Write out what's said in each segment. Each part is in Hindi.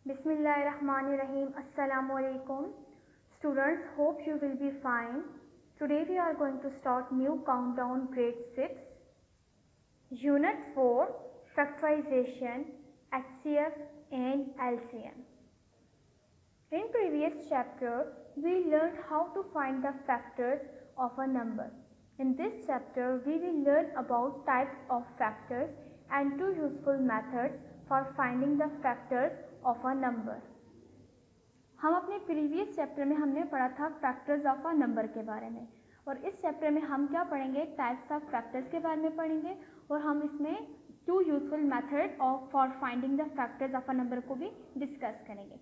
Bismillahirrahmanirrahim. Assalamualaikum. Students, hope you will be fine. Today we are going to start new countdown grade 6. Unit 4, Factorization, HCF and LCM. In previous chapter, we learned how to find the factors of a number. In this chapter, we will learn about types of factors and two useful methods for finding the factors of a number. हम अपने प्रीवियस चैप्टर में हमने पढ़ा था फैक्टर्स ऑफ अ नंबर के बारे में, और इस चैप्टर में हम क्या पढ़ेंगे, टाइप्स ऑफ फैक्टर्स के बारे में पढ़ेंगे, और हम इसमें two useful method of for finding the factors of a number को भी डिस्कस करेंगे.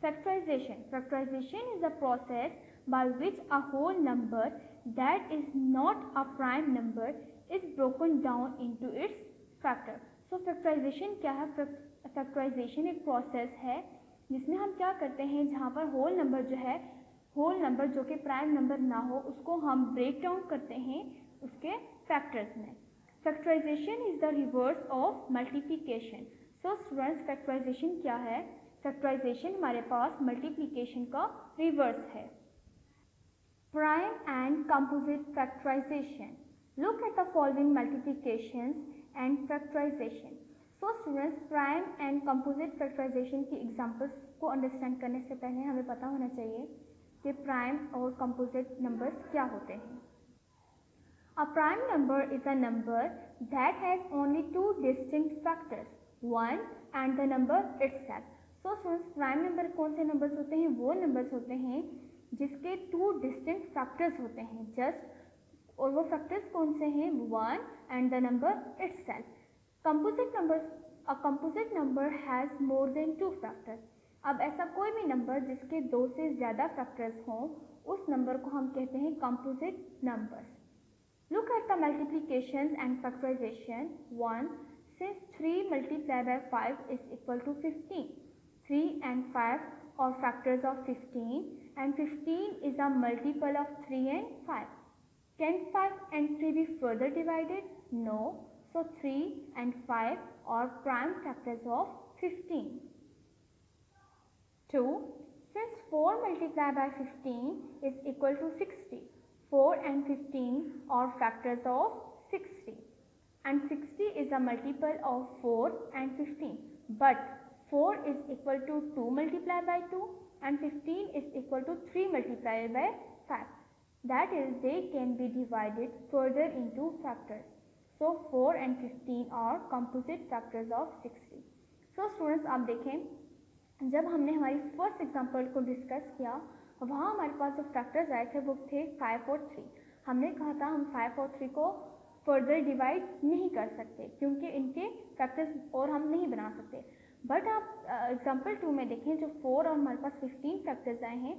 Factorization is a process by which a whole number that is not a prime number is broken down into its factor. So factorization क्या है? फैक्टराइजेशन एक प्रोसेस है जिसमें हम क्या करते हैं, जहाँ पर होल नंबर जो है, होल नंबर जो कि प्राइम नंबर ना हो, उसको हम ब्रेक डाउन करते हैं उसके फैक्टर्स में. Factorisation is the reverse of multiplication. So students, factorisation क्या है? फैक्टराइजेशन हमारे पास मल्टीप्लिकेशन का रिवर्स है. Prime and composite factorisation. Look at the following multiplications and factorisation. So students, prime and composite factorisation की एग्जांपल्स को अंडरस्टैंड करने से पहले हमें पता होना चाहिए कि प्राइम और कंपोजिट नंबर्स क्या होते हैं. A prime number is a number that has only two distinct factors, 1 and the number itself. So students, prime number कौन से numbers होते हैं? वो numbers होते हैं जिसके two distinct factors होते हैं just, और वो factors कौन से हैं? 1 and the number itself. Composite numbers, a composite number has more than two factors. अब ऐसा कोई भी नंबर जिसके दो से ज़्यादा फैक्टर्स हों, उस नंबर को हम कहते हैं composite numbers. Look at the multiplications and factorization. 1. Since 3 multiplied by 5 is equal to 15. 3 and 5 are factors of 15, and 15 is a multiple of 3 and 5. Can 5 and 3 be further divided? No. So 3 and 5 are prime factors of 15. 2. Since 4 multiplied by 15 is equal to 60. 4 and 15 are factors of 60, and 60 is a multiple of 4 and 15, but 4 is equal to 2 multiplied by 2 and 15 is equal to 3 multiplied by 5. That is, they can be divided further into factors. So 4 and 15 are composite factors of 60. So students, आप देखें, जब हमने हमारी फर्स्ट एग्जांपल को डिस्कस किया, वहाँ हमारे पास जो फैक्टर्स आए थे वो थे 5 और 3. हमने कहा था हम 5 और 3 को फर्दर डिवाइड नहीं कर सकते क्योंकि इनके फैक्टर्स और हम नहीं बना सकते. बट आप एग्जांपल 2 में देखें, जो 4 और हमारे पास 15 फैक्टर्स आए हैं,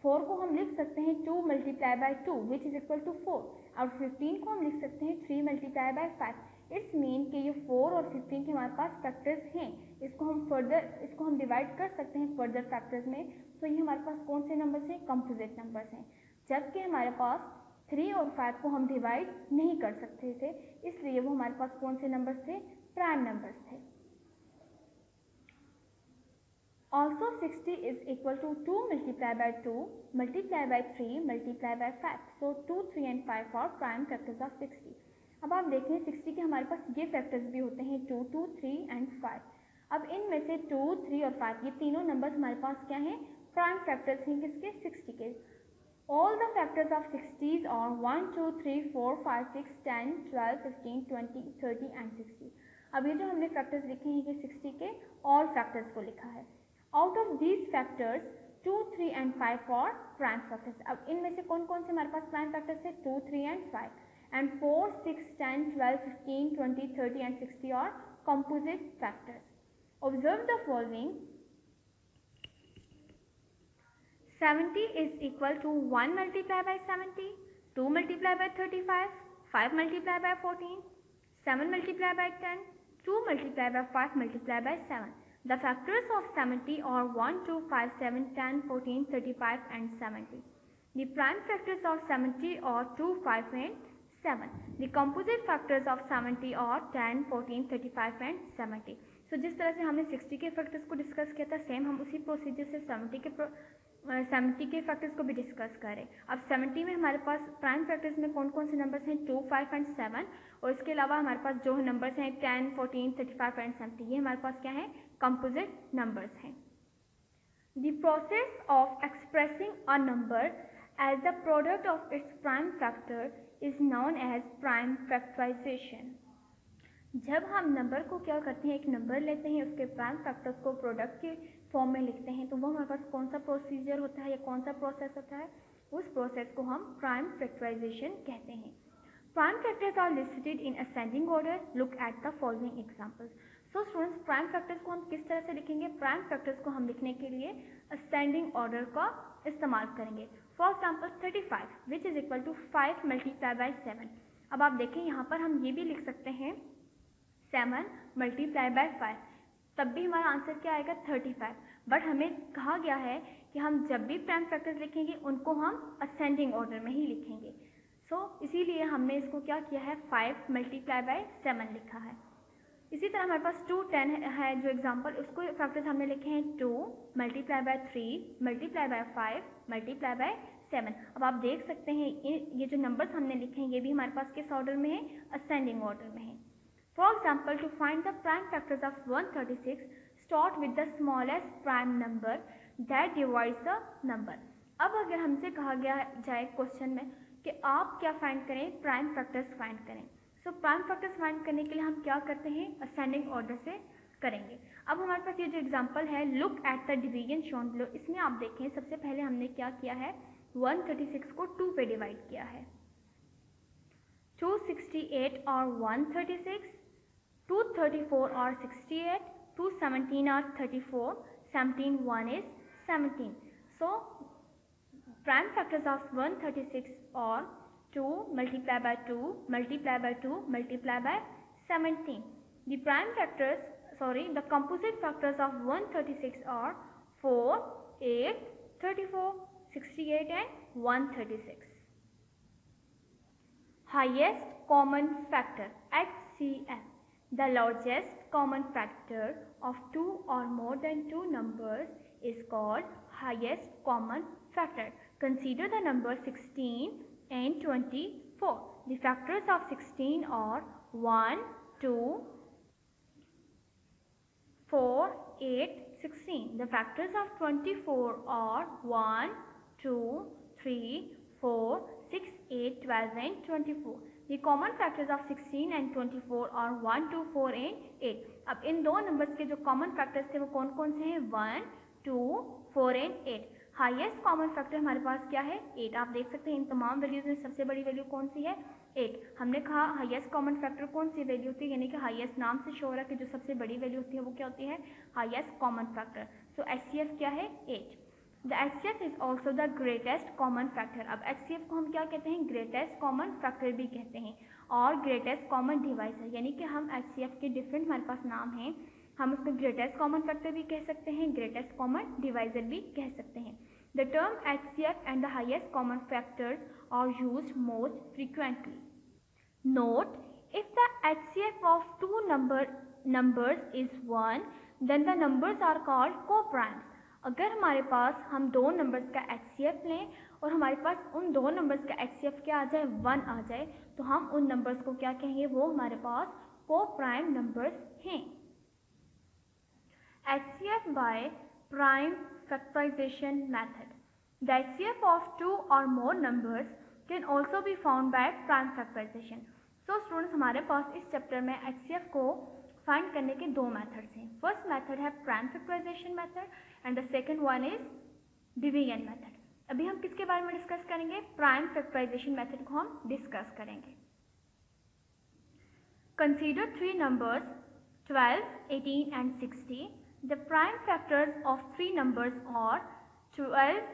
4 को हम लिख सकते हैं 2 multiply by 2 which is equal to 4, और 15 को हम लिख सकते हैं 3 मल्टीप्लाई बाय 5. इट्स मीन कि ये 4 और 15 के हमारे पास फैक्टर्स हैं, इसको हम डिवाइड कर सकते हैं फर्दर फैक्टर्स में. तो ये हमारे पास कौन से नंबर्स हैं? कंपोजिट नंबर्स हैं. जबकि हमारे पास 3 और 5 को हम डिवाइड नहीं कर सकते थे, इसलिए वो हमारे पास कौन से नंबर्स थे? प्राइम नंबर्स थे. Also 60 is equal to 2 multiplied by 2 multiplied by 3 multiplied by 5. So 2, 3 and 5 are prime factors of 60. अब आप देखें 60 के हमारे पास ये फैक्टर्स भी होते हैं 2, 2, 3 and 5. अब इनमें से 2, 3 और 5 ये तीनों नंबर्स हमारे पास क्या हैं? प्राइम फैक्टर्स हैं. किसके? 60 के. All the factors of 60s are 1, 2, 3, 4, 5, 6, 10, 12, 15, 20, 30 and 60. अब ये जो हमने फैक्टर्स लिखे हैं कि 60 के ऑल फैक्टर्स को लिखा है. Out of these factors 2, 3 and 5 are prime factors. अब इनमें से कौन कौन से हमारे पास प्राइम फैक्टर्स है? 2, 3 and 5. And 4, 6, 10, 12, 15, 20, 30 and 60 are composite factors. Observe the following. 70 is equal to 1 multiplied by 70, 2 multiplied by 35, 5 multiplied by 14, 7 multiplied by 10, 2 multiplied by 5 multiplied by 7. The factors of 70 are 1, 2, 5, 7, 10, 14, 35 and 70. The prime factors of 70 are 2, 5 and 7. The composite factors of 70 are 10, 14, 35 and 70. सो जिस तरह से हमने 60 के फैक्टर्स को डिस्कस किया था, सेम हम उसी प्रोसीजर से 70 के फैक्टर्स को भी डिस्कस करें। अब 70 में हमारे पास प्राइम फैक्टर्स में कौन कौन से नंबर्स हैं, 2, 5 एंड 7, और इसके अलावा हमारे पास जो नंबर्स हैं 10, 14, 35 एंड 70, ये हमारे पास क्या है, कंपोजिट नंबर्स हैं। The process of expressing a number as the product of its prime factor is known as prime factorization. जब हम नंबर को क्या करते हैं, एक नंबर लेते हैं, उसके प्राइम फैक्टर्स को प्रोडक्ट के फॉर्म में लिखते हैं, तो वो हमारे पास कौन सा प्रोसीजर होता है या कौन सा प्रोसेस होता है, उस प्रोसेस को हम प्राइम फैक्टराइजेशन कहते हैं। Prime factors are listed in ascending order, look at the following examples. So students, prime factors को हम किस तरह से लिखेंगे, प्राइम फैक्टर्स को हम लिखने के लिए असेंडिंग ऑर्डर का इस्तेमाल करेंगे। For example 35 which is equal to 5 multiply by 7। अब आप देखें यहाँ पर हम ये भी लिख सकते हैं 7 मल्टीप्लाई बाय 5, तब भी हमारा आंसर क्या आएगा, 35। बट हमें कहा गया है कि हम जब भी प्राइम फैक्टर्स लिखेंगे उनको हम असेंडिंग ऑर्डर में ही लिखेंगे। इसीलिए हमने इसको क्या किया है, 5 मल्टीप्लाई बाय 7 लिखा है। इसी तरह हमारे पास 2, 10 है जो एग्जाम्पल, उसको फैक्टर्स हमने लिखे हैं 2 multiply bye 3 multiply by 5 multiply by 7। अब आप देख सकते हैं ये जो नंबर्स हमने लिखे हैं ये भी हमारे पास किस ऑर्डर में है, असेंडिंग ऑर्डर में है। For example, to find the prime factors of 136, start with the smallest prime number that divides the number. अब अगर हमसे कहा गया जाए क्वेश्चन में कि आप क्या फाइंड करें, प्राइम फैक्टर्स फाइंड करें। सो प्राइम फैक्टर्स फाइंड करने के लिए हम क्या करते हैं, असेंडिंग ऑर्डर से करेंगे। अब हमारे पास ये जो एग्जांपल है, look at the division shown below, इसमें आप देखें सबसे पहले हमने क्या किया है, 136 को 2 पे डिवाइड किया है। 268 और 136, 234 or 68, 217 or 34, 17 1 is 17. So prime factors of 136 are 2 multiplied by 2 multiplied by 2 multiplied by 17. The composite factors of 136 are 4, 8, 34, 68 and 136. Highest common factor, HCF. The largest common factor of two or more than two numbers is called highest common factor. Consider the numbers 16 and 24. The factors of 16 are 1, 2, 4, 8, 16. The factors of 24 are 1, 2, 3, 4, 6, 8, 12 and 24. The common factors of 16 and 24 are 1, 2, 4 and 8. अब इन दो नंबर्स के जो कॉमन फैक्टर्स थे वो कौन कौन से हैं, 1, 2, 4 एंड 8। हाईएस्ट कॉमन फैक्टर हमारे पास क्या है, 8। आप देख सकते हैं इन तमाम वैल्यूज में सबसे बड़ी वैल्यू कौन सी है, 8। हमने कहा हाईएस्ट कॉमन फैक्टर कौन सी वैल्यू होती है, यानी कि हाईएस्ट नाम से शो हो रहा है कि जो सबसे बड़ी वैल्यू होती है वो क्या होती है, हाईएस्ट कॉमन फैक्टर। सो HCF क्या है, 8। The HCF is also the greatest common factor. अब HCF को हम क्या कहते हैं, ग्रेटेस्ट कॉमन फैक्टर भी कहते हैं और ग्रेटेस्ट कॉमन डिवाइजर, यानी कि हम HCF के डिफरेंट हमारे पास नाम हैं। हम उसको ग्रेटेस्ट कॉमन फैक्टर भी कह सकते हैं, ग्रेटेस्ट कॉमन डिवाइजर भी कह सकते हैं। The term HCF and the highest common factors are used most frequently. Note, if the HCF of two numbers is 1, then the numbers are called co-primes. अगर हमारे पास हम दो नंबर्स का HCF लें और हमारे पास उन दो नंबर्स का HCF क्या आ जाए, 1 आ जाए, तो हम उन नंबर्स को क्या कहेंगे, वो हमारे पास को-प्राइम नंबर्स हैं। HCF by prime factorization method. The HCF of two or more numbers can also be found by prime factorization. So students, हमारे पास इस चैप्टर में HCF को फाइंड करने के दो मेथड्स हैं। फर्स्ट मेथड है prime factorisation method and the second one is division method. अभी हम किसके बारे में डिस्कस करेंगे, प्राइम फैक्टराइजेशन मेथड को हम डिस्कस करेंगे। Consider three numbers 12, 18 and 60. The prime factors of three numbers are 12,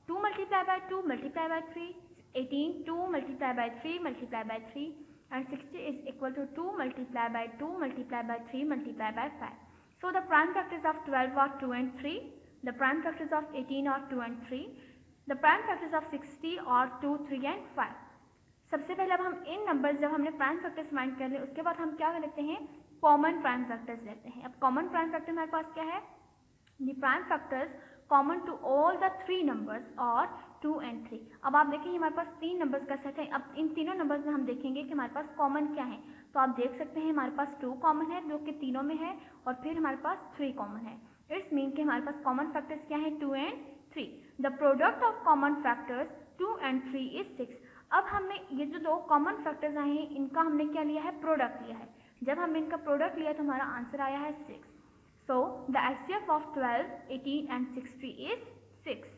2 multiplied by 2 multiplied by 3, 18, 2 multiplied by 3 multiplied by 3, and 60 is equal to 2 multiplied by 2 multiplied by 3 multiplied by 5. So the prime factors of 12 are 2 and 3. The prime factors of 18 are 2 and 3. The prime factors of 60 are 2, 3 and 5. सबसे पहले अब हम इन नंबर्स, जब हमने प्राइम फैक्टर्स फाइंड कर लिए उसके बाद हम क्या करते हैं, कॉमन प्राइम फैक्टर्स लेते हैं। अब कॉमन प्राइम फैक्टर हमारे पास क्या है, the prime factors common to all the 3 numbers और 2 and 3। अब आप देखेंगे हमारे पास 3 नंबर्स का सेट है। अब इन तीनों नंबर्स में हम देखेंगे कि हमारे पास कॉमन क्या है। तो आप देख सकते हैं हमारे पास 2 कॉमन है जो कि तीनों में है, और फिर हमारे पास 3 कॉमन है। इट्स मीन कि हमारे पास कॉमन फैक्टर्स क्या है, 2 and 3। The product of common factors 2 and 3 is 6। अब हमने ये जो दो कॉमन फैक्टर्स आए हैं इनका हमने क्या लिया है, प्रोडक्ट लिया है। जब हमने इनका प्रोडक्ट लिया तो हमारा आंसर आया है 6। So the HCF of 12, 18 and 60 is 6.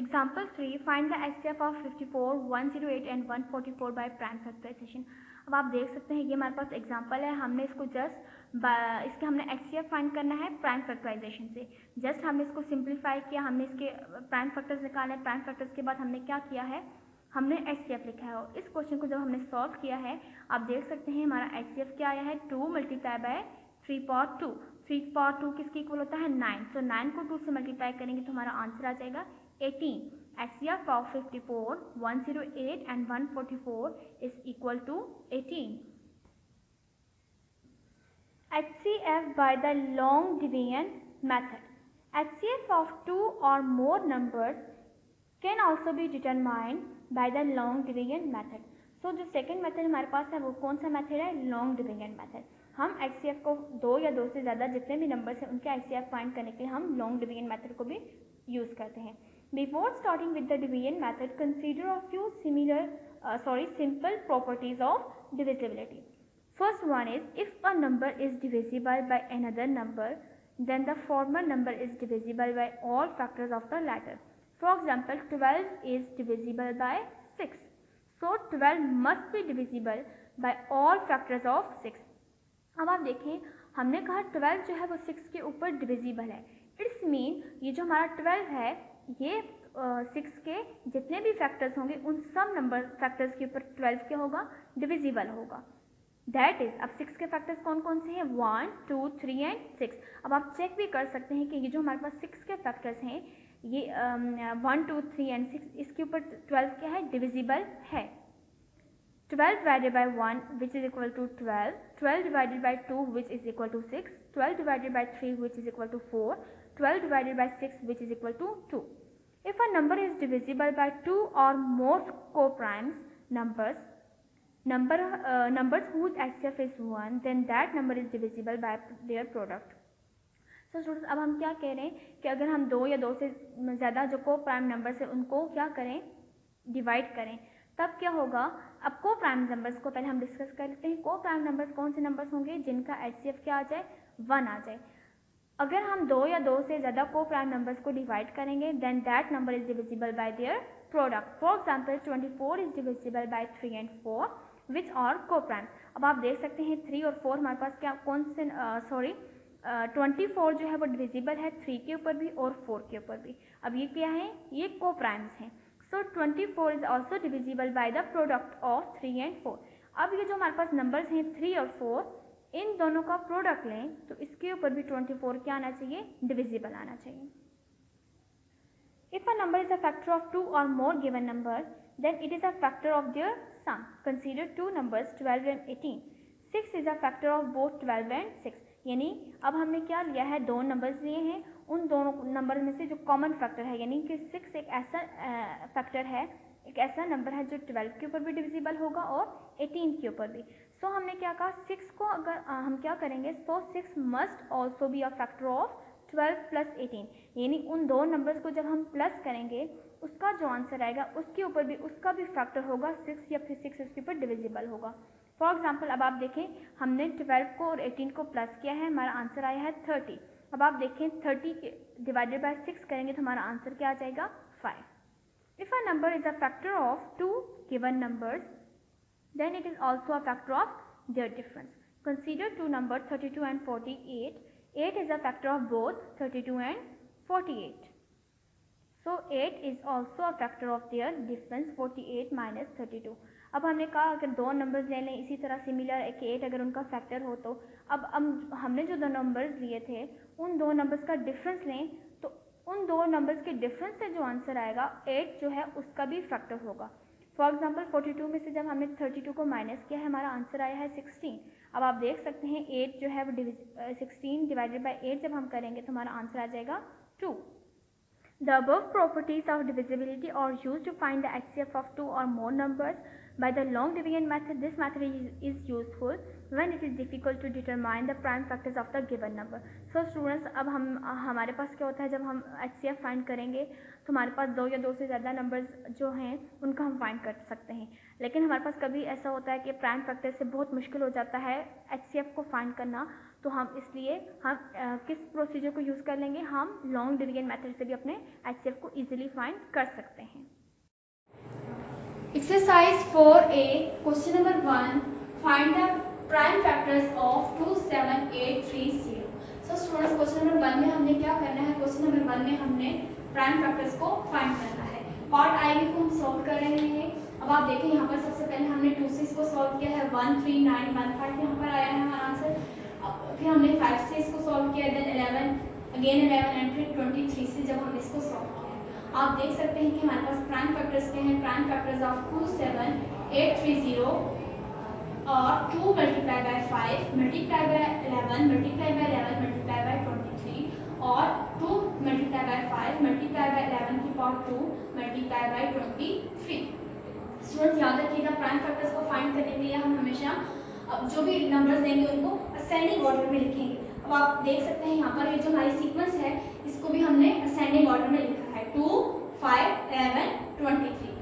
Example 3, find the HCF of 54, 108 and 144 by prime factorization। अब आप देख सकते हैं ये हमारे पास एग्जाम्पल है, हमने इसको इसके हमने HCF फाइंड करना है प्राइम फैक्टराइजेशन से। जस्ट हमने इसको सिंप्लीफाई किया, हमने इसके प्राइम फैक्टर्स निकाले। प्राइम फैक्टर्स के बाद हमने क्या किया है, हमने HCF लिखा है। और इस क्वेश्चन को जब हमने सॉल्व किया है, आप देख सकते हैं हमारा HCF क्या आया है, 2 मल्टीप्लाई बाय 3 पावर 2। 3 पावर 2 किसके इक्वल होता है, 9। सो 9 को 2 से मल्टीप्लाई करेंगे तो हमारा आंसर आ जाएगा 18। HCF of 54, 108 and 144 is equal to 18. HCF by the long division method. HCF of 2 or more numbers can also be determined by the long division method. So जो सेकेंड मेथड हमारे पास है वो कौन सा मेथड है, लॉन्ग डिवीजन मेथड। हम HCF को 2 या 2 से ज़्यादा जितने भी नंबर्स हैं उनके HCF फाइंड करने के लिए हम लॉन्ग डिवीजन मेथड को भी यूज़ करते हैं। Before starting with the division method, consider a few simple properties of divisibility. First one is, if a number is divisible by another number, then the former number is divisible by all factors of the latter. For example, 12 is divisible by 6. So 12 must be divisible by all factors of 6. अब आप देखें हमने कहा 12 जो है वो 6 के ऊपर डिविजिबल है। इट्स मीन ये जो हमारा 12 है ये 6 के जितने भी फैक्टर्स होंगे उन सब नंबर फैक्टर्स के ऊपर 12 क्या होगा, डिविजिबल होगा। दैट इज, अब 6 के फैक्टर्स कौन कौन से हैं, 1, 2, 3 एंड 6। अब आप चेक भी कर सकते हैं कि ये जो हमारे पास 6 के फैक्टर्स हैं ये 1, 2, 3 एंड 6 इसके ऊपर 12 क्या है, डिविजिबल है। 12 divided by 1 which is equal to 12, 12 divided by 2 which is equal to 6, 12 divided by 3 which is equal to 4, 12 divided by 6 which is equal to 2. If a number is divisible by 2 or more co-prime numbers whose HCF is 1, then that number is divisible by their product. So students, अब हम क्या कह रहे हैं कि अगर हम 2 या 2 से ज़्यादा जो को प्राइम नंबर्स है उनको क्या करें, डिवाइड करें, तब क्या होगा। अब को प्राइम नंबर्स को पहले हम डिस्कस कर लेते हैं। को प्राइम नंबर्स कौन से नंबर्स होंगे जिनका HCF क्या आ जाए, 1 आ जाए। अगर हम 2 या 2 से ज़्यादा को प्राइम नंबर्स को डिवाइड करेंगे then that number is divisible by their product. For example 24 is divisible by 3 and 4 which are coprime. अब आप देख सकते हैं 3 और 4 हमारे पास क्या कौन से 24 जो है वो डिविजिबल है 3 के ऊपर भी और 4 के ऊपर भी। अब ये क्या है, ये को प्राइम्स हैं। So 24 is also divisible by the product of 3 and 4. अब ये जो हमारे पास नंबर्स हैं 3 और 4, इन दोनों का प्रोडक्ट लें तो इसके ऊपर भी 24 क्या आना चाहिए, डिविजिबल आना चाहिए। If a number is a factor of 2 or more given numbers, then it is a factor of their sum. Consider two numbers 12 and 18. 6 is a factor of both 12 and 6. यानी अब हमने क्या लिया है, दो नंबर्स लिए हैं, उन दोनों नंबर में से जो कॉमन फैक्टर है यानी कि 6 एक ऐसा फैक्टर है, एक ऐसा नंबर है जो 12 के ऊपर भी डिविजिबल होगा और 18 के ऊपर भी। सो हमने क्या कहा, 6 को अगर हम क्या करेंगे, सो 6 must also be a factor of 12 plus 18। यानी उन दो नंबर्स को जब हम प्लस करेंगे उसका जो आंसर आएगा उसके ऊपर भी उसका भी फैक्टर होगा 6 या फिर 6 उसके ऊपर डिविजिबल होगा। फॉर एग्जाम्पल अब आप देखें हमने 12 को और 18 को प्लस किया है, हमारा आंसर आया है 30। अब आप देखें 30 डिवाइडेड बाय 6 करेंगे तो हमारा आंसर क्या आ जाएगा, 5। If a number is a factor of 2 given numbers then it is also a factor of their difference. Consider two number 32 and 48. 8 is a factor of both 32 and 48. So 8 is also a factor of their difference 48 minus 32. अब हमने कहा अगर दो नंबर्स ले लें इसी तरह सिमिलर है कि 8 अगर उनका फैक्टर हो तो अब हमने जो दो नंबर्स लिए थे उन दो नंबर्स का डिफरेंस लें तो उन दो नंबर्स के डिफरेंस से जो आंसर आएगा 8 जो है उसका भी फैक्टर होगा। फॉर एग्जाम्पल 42 में से जब हमने 32 को माइनस किया है हमारा आंसर आया है 16। अब आप देख सकते हैं 8 जो है वो 16 डिवाइडेड बाई 8 जब हम करेंगे तो हमारा आंसर आ जाएगा 2। The above properties of divisibility are used to find the HCF of two or more numbers. By the long division method, this method is useful when it is difficult to determine the prime factors of the given number. So students, अब हमारे पास क्या होता है, जब हम HCF फाइंड करेंगे तो हमारे पास दो या दो से ज़्यादा नंबर्स जो हैं उनका हम फाइंड कर सकते हैं, लेकिन हमारे पास कभी ऐसा होता है कि प्राइम फैक्टर से बहुत मुश्किल हो जाता है HCF को फाइंड करना, तो हम इसलिए हम किस प्रोसीजर को यूज़ कर लेंगे, हम लॉन्ग डिवीजन मेथड से भी अपने HCF को इजीली फाइंड कर सकते हैं। Exercise 4A question number 1, find the prime factors of 2, 7, 8, 3, 0। So students, question number 1 में हमने क्या करना है, क्वेश्चन नंबर 1 में हमने प्राइम फैक्टर्स को फाइंड करना है। पार्ट आई को हम सॉल्व कर रहे हैं। अब आप देखें यहाँ पर सबसे पहले हमने 2 से इसको सॉल्व किया है, 1, 3, 9, 1, 5 यहाँ पर आया है हमारा आंसर। फिर हमने 5 से इसको सॉल्व किया, देन 11 अगेन 11 एंड फिर 23 से जब हमने इसको सॉल्व किया। आप देख सकते हैं कि हमारे पास प्राइम फैक्टर्स क्या हैं, प्राइम फैक्टर्स ऑफ 2, 7, 8, 3, 0 और 2 multiply bye 5 multiply by 11 multiply by 11 multiply by 23 और 2 मल्टीप्लाई बाय 5 मल्टीप्लाई बाय 11 की पावर 2 मल्टीप्लाई बाय 23। स्टूडेंट्स याद रखिएगा, प्राइम फैक्टर्स को फाइंड करने के लिए हम हमेशा अब जो भी नंबर्स देंगे उनको असेंडिंग ऑर्डर में लिखेंगे। अब आप देख सकते हैं यहाँ पर ये जो हमारी सीक्वेंस है इसको भी हमने असेंडिंग ऑर्डर में लिखा है, 2, 5, 11, 23।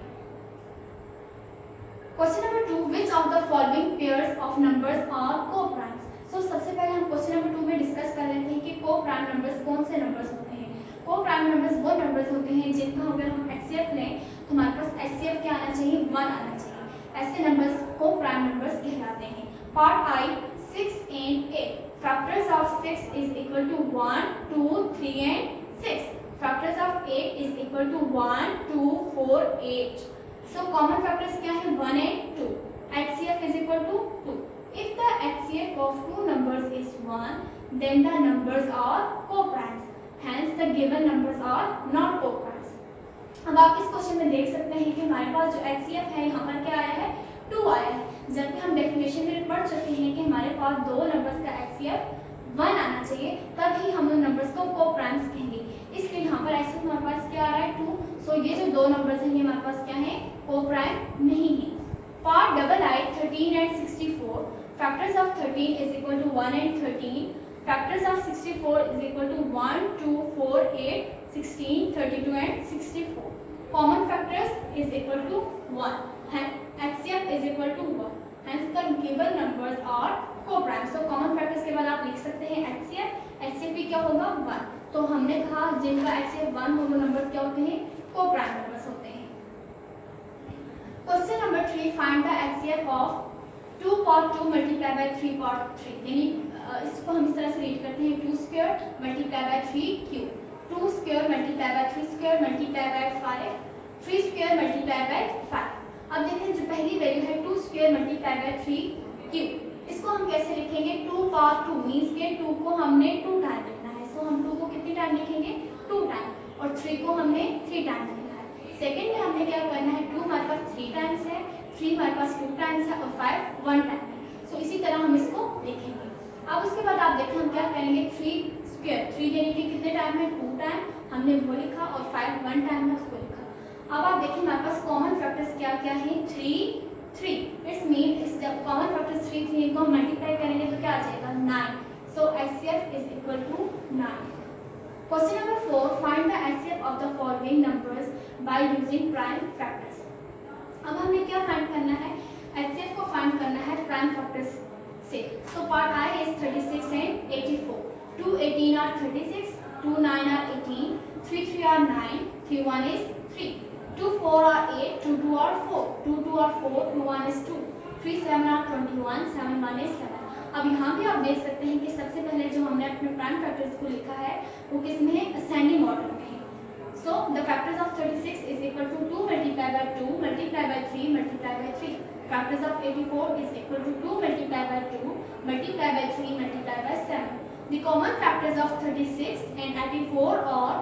Question number 2, which of the following pairs of numbers are coprimes. So सबसे पहले हम क्वेश्चन नंबर 2 में डिस्कस कर लेते हैं कि को-प्राइम नंबर्स कौन से नंबर्स होते हैं। को-प्राइम नंबर्स वो नंबर्स होते हैं जिनका अगर हम HCF लें तो हमारे पास HCF क्या आना चाहिए, 1 आना चाहिए। ऐसे नंबर्स को-प्राइम नंबर्स कहलाते हैं। Part I 6 and 8, factors of 6 is equal to 1, 2, 3 and 6. Factors of 8 is equal to 1, 2, 4, 8. So common factors क्या है, 1 and 2. HCF is equal to 2. If the HCF of two numbers is 1, then the numbers are co-primes. Hence the given numbers are not co-primes. अब आप इस क्वेश्चन में देख सकते हैं कि हमारे पास जो HCF है यहाँ पर क्या आया है, 2 आया है, जबकि हम डेफिनेशन में पढ़ चुके हैं कि हमारे पास दो नंबर्स का HCF 1 आना चाहिए, तभी हम उन नंबर्स को को-प्राइम्स कहेंगे। इसलिए यहाँ पर HCF हमारे पास क्या आ रहा है, 2। सो ये जो दो नंबर्स हैं ये हमारे पास क्या है, को-प्राइम नहीं है। Part double I 13 and 64, factors of 13 is equal to 1 and 13, factors of 64 is equal to 1, 2, 4, 8, 16, 32 and 64. Common factors is equal to 1. Hence HCF is equal to 1. Hence the given numbers are co-primes. So common factors के बाद आप लिख सकते हैं HCF, HCF भी क्या होगा, 1। तो हमने कहा जिनका HCF 1 हो वो नंबर्स क्या होते हैं, co-prime numbers होते हैं। Question number 3, find the HCF of 2 power 2 multiplied by 3 power 3। यानी इसको हम इस तरह से रीड करते हैं, 2 square multiplied by 3 cube, 2 square multiplied by 3 square multiplied by 5, 3 square multiplied by 5। अब देखें जो पहली वैल्यू है 2 square multiplied by 3 cube, इसको हम कैसे लिखेंगे, 2 power 2 मींस के 2 को हमने 2 टाइम लिखना है। सो हम 2 को कितनी टाइम लिखेंगे, 2 टाइम, और 3 को हमने 3 टाइम लिखना है। सेकंड में हमने क्या करना है, 2 हमारे पास 3 टाइम्स है, 3 हमारे पास 2 टाइम्स है और 5 1 टाइम है। सो इसी तरह हम इसको लिखेंगे। अब उसके बाद आप देखें हम क्या करेंगे, 3 स्क्वायर, 3 यानी कि कितने टाइम है, 2 टाइम, हमने वो लिखा, और 5 1 टाइम है उसको लिखा। अब आप देखिए हमारे पास कॉमन फैक्टर्स क्या क्या हैं, 3 3। इट्स मीन इस जब कॉमन फैक्टर्स 3 3 को हम मल्टीप्लाई करेंगे तो क्या आ जाएगा, 9। So HCF is equal to 9। Question number 4, find the HCF of the following numbers by using prime factors. अब हमें क्या फाइंड करना है, HCF को फाइंड करना है प्राइम फैक्टर्स से। So part I is 36 and 84, 2 18 are 36, 2 9 are 18, 3 3 are 9, 3 1 is 3, 2 4 are 8, 2 2 are 4, 2 2 are 4, 2 1 is 2, 3 7 are 21, 7 1 is 7। अब यहाँ भी आप देख सकते हैं कि सबसे पहले जो हमने अपने प्राइम फैक्टर्स को लिखा है वो किसमें है, असेंडिंग ऑर्डर में है। So the factors of 36 is equal to 2 multiplied by 2 multiplied by 3 multiplied by 3। Factors of 84 is equal to 2 multiplied by 2 multiplied by 3 multiplied by 7। The common factors of 36 and 84 are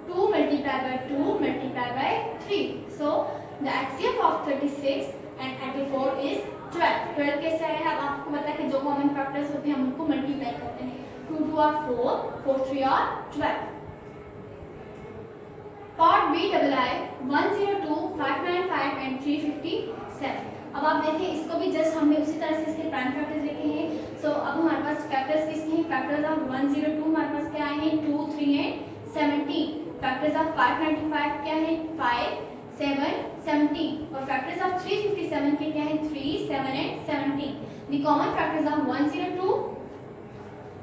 2 multiplied by 2 multiplied by 3। So the HCF of 36 and 84 is 12 कैसे आया है? अब आपको पता है कि जो कॉमन फैक्टर्स होते हैं हम उनको मल्टीप्लाई करते हैं। 2 2 are 4, 4 3 are 12। Part B double I 102, 595 and 357। अब आप देखें इसको भी जस्ट हमने उसी तरह से इसके प्राइम फैक्टर्स लिखे हैं। सो अब हमारे पास फैक्टर्स किसके हैं? फैक्टर्स ऑफ 102 हमारे पास क्या आए हैं? 2 3 एंड 17। फैक्टर्स ऑफ 595 क्या है? 5 7 17। और फैक्टर्स ऑफ 357 के क्या है? 3 7 and 17। The common factors of 102,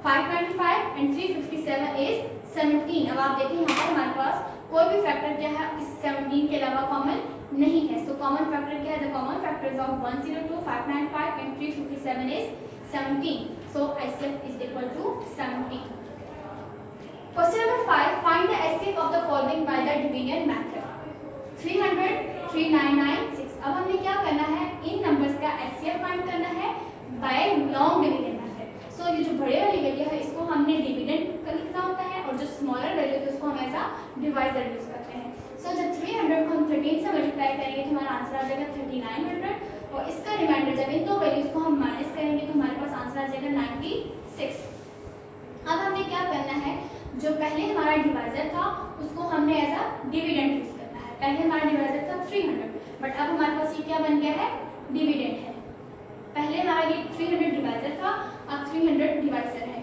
595 and 357 is 17। अब आप देखें यहाँ पर हमारे पास कोई भी फैक्टर क्या है इस 17 के अलावा कॉमन नहीं है। सो कॉमन फैक्टर क्या है? The common factors of 102, 595 and 357 is 17. So HCF is equal to 17. Question number 5. Find the HCF of the following by the division method. 300, 399, 6. अब हमें क्या करना है? इन नंबर्स का HCF फाइंड करना है बाय लॉन्ग डिवीजन मेथड। सो ये जो बड़े वाली वैल्यू है इसको हमने डिविडेंड का लिखना होता है और जो स्मॉलर वैल्यू है उसको हम एज अ डिवाइजर यूज करते हैं। सो जब 300 को हम 13 से मल्टीप्लाई करेंगे तो हमारा आंसर आ जाएगा 3900 और इसका रिमाइंडर जब इन दो वैल्यूज को हम माइनस करेंगे तो हमारे पास आंसर आ जाएगा 96। अब हमें क्या करना है? जो पहले हमारा डिवाइजर था उसको हमने एज अ डिविडेंड यूज करना है। पहले हमारा डिवाइजर था 300 बट अब हमारे पास ये क्या बन गया है? डिविडेंड है। पहले हमारा ये 300 डिवाइजर था, अब 300 डिवाइजर है,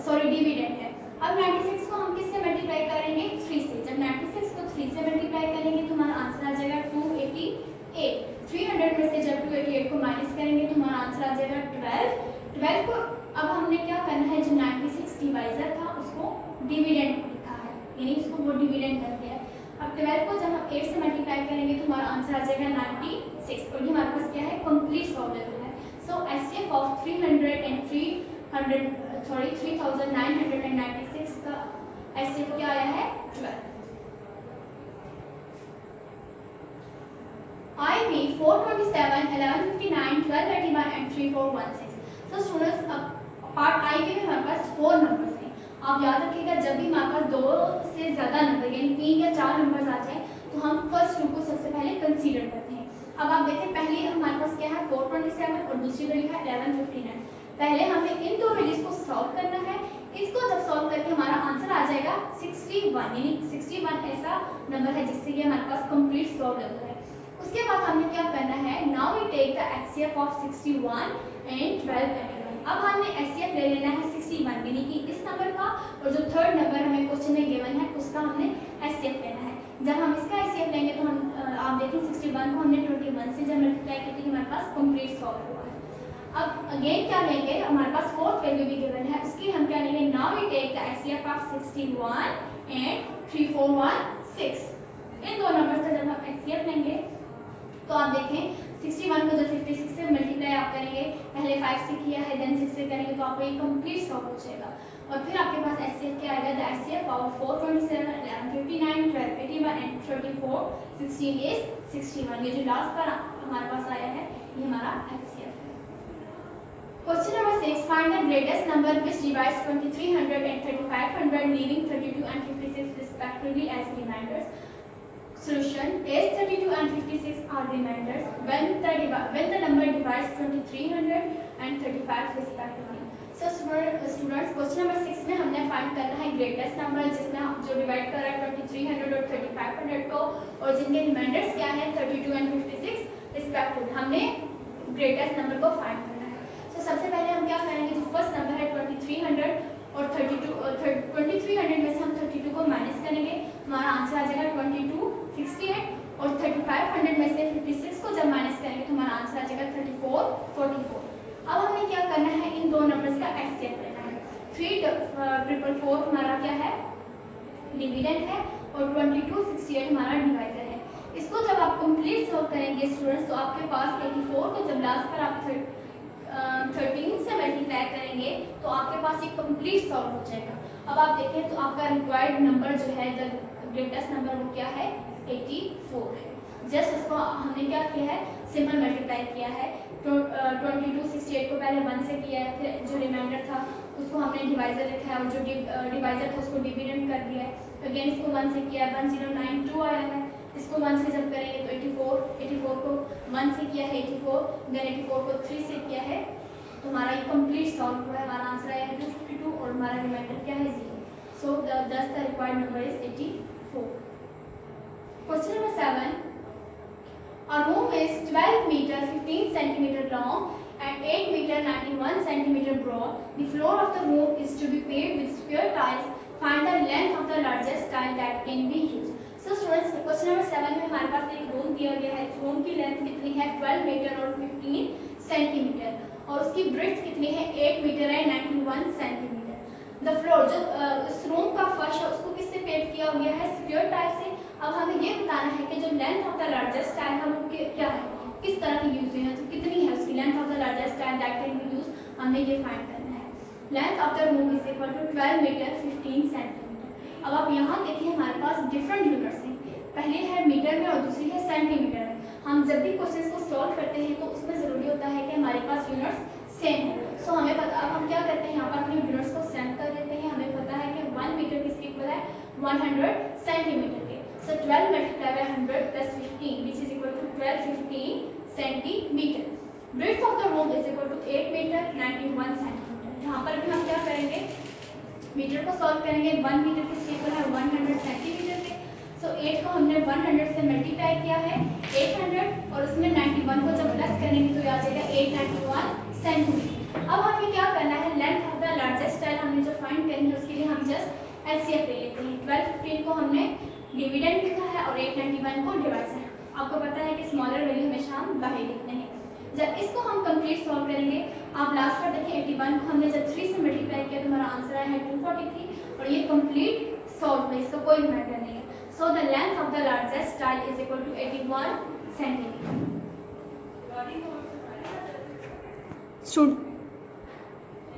सॉरी डिविडेंड है। अब 96 को हम किससे मल्टीप्लाई करेंगे? 3 से। जब 96 को 3 से मल्टीप्लाई करेंगे तो हमारा आंसर आ जाएगा 288। 300 में से जब 288 को माइनस करेंगे तो हमारा आंसर आ जाएगा 12। 12 को अब हमने क्या करना है? जो 96 डिवाइजर था उसको डिविडेंड लिखा है, यानी उसको वो डिविडेंड कर दिया है। अब 12 को जब हम 8 से मल्टीप्लाई करेंगे तो हमारा आंसर आ जाएगा 96 और ये हमारे पास क्या है? कंप्लीट सॉल्वेबल है। सो HCF ऑफ 300 एंड 3996 का HCF क्या आया है? 12। IB 427, 1159, 1231 and 3416. So students अब पार्ट IB में हमारे पास 4 नंबर्स हैं। आप याद रखिएगा जब भी हमारे पास 2 से ज़्यादा नंबर यानी 3 या 4 नंबर्स आ जाए तो हम फर्स्ट 2 को सबसे पहले कंसीडर करते हैं। अब आप देखें पहले हमारे पास क्या है? 427 और दूसरी वैल्यू है 1159। पहले हमें इन दो वैल्यूज को सॉल्व करना है। इसको जब सॉल्व करके हमारा आंसर आ जाएगा 61, यानी 61 ऐसा नंबर है जिससे कि हमारे पास कंप्लीट सॉल्वेबल है। उसके बाद हमें क्या करना है? Now we take the HCF of 61 and 1231। अब हमने HCF ले लेना है 61 यानी कि इस नंबर का और जो थर्ड नंबर हमें क्वेश्चन में गिवन है उसका हमने HCF लेना है। जब हम इसका HCF लेंगे तो हम आप देखें 61 को हमने 21 से जब मल्टीप्लाई किया तो हमारे पास कंप्लीट सॉल्व हुआ है। अब अगेन क्या लेंगे? हमारे पास फोर्थ वैल्यू भी गिवन है उसकी हम क्या लेंगे? Now we take the HCF of 61 and 3416। इन दो नंबर से जब हम HCF लेंगे तो आप देखें 61 को जब 56 से मल्टीप्लाई आप करेंगे, पहले 5 से किया है देन 6 से करेंगे तो आपको ये कंप्लीट सॉल्व हो जाएगा और फिर आपके पास HCF क्या आएगा? The HCF of 427, 1159, 1281 and 3416 is 61। ये जो लास्ट पर हमारे पास आया है ये हमारा HCF है। Question number 6. Find the greatest number which divides 2300 and 3500 leaving 32 and 56 respectively as remainders. Solution: as 32 and 56 are remainders when the number divides 2300 and 35 respectively. So students question number 6 में हमने फाइंड करना है ग्रेटेस्ट नंबर जिसमें जो डिवाइड कर रहा है 2300 और 3500 को और जिनके रिमाइंडर्स क्या है 32 एंड 56 रिस्पेक्टिवली। हमने ग्रेटेस्ट नंबर को फाइंड करना है। तो सबसे पहले हम क्या करेंगे? जो फर्स्ट नंबर है 2300 और 2300 में से हम 32 को माइनस करेंगे, हमारा आंसर आ जाएगा 2268 और 3500 में से 56 को जब माइनस करेंगे तो हमारा आंसर आ जाएगा 3444। अब हमें क्या करना है? इन दो नंबर्स का HCF लेना है। 3444 हमारा क्या है? डिविडेंड है और 2268 हमारा डिवाइजर है। इसको जब आप कंप्लीट सॉल्व करेंगे स्टूडेंट्स तो आपके पास 84 को जब लास्ट पर आप 13 से मल्टीप्लाई करेंगे तो आपके पास ये कंप्लीट सॉल्व हो जाएगा। अब आप देखें तो आपका रिक्वायर्ड नंबर जो है द ग्रेटेस्ट नंबर वो क्या है? 84 है। जस्ट उसको हमने क्या किया है? सिंपल मल्टीप्लाई किया है। 2268 को पहले 1 से किया है, फिर जो रिमाइंडर था उसको हमने डिवाइजर लिखा है और जो डिवाइजर था उसको डिविडेंड कर दिया है। अगेन इसको 1 से किया, 1092 आया है, इसको 1 से जब करेंगे तो 84 को 1 से किया है 84, देन 84 को 3 से किया है, तो हमारा ये कंप्लीट सॉल्व हुआ है। हमारा आंसर आया है 252 और हमारा रिमाइंडर क्या है 0। सो thus the required number is 84. Question number 7. A room is 12 meter 15 centimeter long and 8 meter 91 centimeter broad. The floor of the room is to be paved with square tiles. Find the length of the largest tile that can be used. So students, question number 7 में हमारे पास एक रूम दिया गया है। इस रूम की लेंथ कितनी है 12 मीटर और 15 सेंटीमीटर और उसकी ब्रेड्थ कितनी है 8 मीटर है 91 सेंटीमीटर। द फ्लोर जो इस रूम का फर्श है उसको किससे पेव किया गया है स्क्वायर टाइल से। अब हमें ये बताना है कि जो length of the largest tile है वो क्या है, किस तरह की यूज हुई है, तो कितनी है उसकी length of the largest tile that can be use, हमें ये फाइंड करना है। Length of the room is equal to 12 metre 15 centimetre. अब आप यहाँ देखिए हमारे पास डिफरेंट यूनिट्स हैं, पहले है मीटर में और दूसरी है सेंटीमीटर में। हम जब भी क्वेश्चन को सॉल्व करते हैं तो उसमें जरूरी होता है कि हमारे पास यूनिट्स सेम हो। सो हमें पता, अब हम क्या करते हैं यहाँ पर अपने यूनिट्स को सेम कर देते हैं। हमें पता है कि 1 मीटर किसके इक्वल है 100 सेंटीमीटर के। So 12 multiply by 100 plus 15 which is equal to 1215 centimetre. Breadth of the room is equal to 8 metre 91 centimetre. यहाँ पर भी हम क्या करेंगे मीटर को सॉल्व करेंगे। 1 मीटर किसके इक्वल है 100 सेंटीमीटर के। सो 8 को हमने 100 से मल्टीप्लाई किया है 800 और उसमें 91 को जब प्लस करेंगे तो आ जाएगा 891 सेंटीमीटर। अब हमें क्या करना है length of the largest tile हमने जो फाइंड करनी है उसके लिए हम जस्ट एलसीएम ले लेते हैं। 1215 को हमने डिविडेंड लिखा है और 891 को डिवाइड है। आपको पता है कि स्मॉलर वैल्यू हमेशा हम बाहर लिखते हैं। जब इसको हम कंप्लीट सॉल्व करेंगे आप लास्ट पर देखिए 81 को हमने जब 3 से मल्टीप्लाई किया तो हमारा आंसर आया है 243 और ये कंप्लीट सॉल्व है, इसका कोई मैटर नहीं है। So the length of the largest tile is equal to 81 centimeter.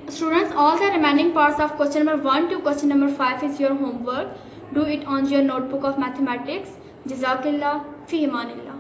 Students, all the remaining parts of question number 1 to question number 5 is your homework. Do it on your notebook of mathematics. Jazakallah fi amanillah.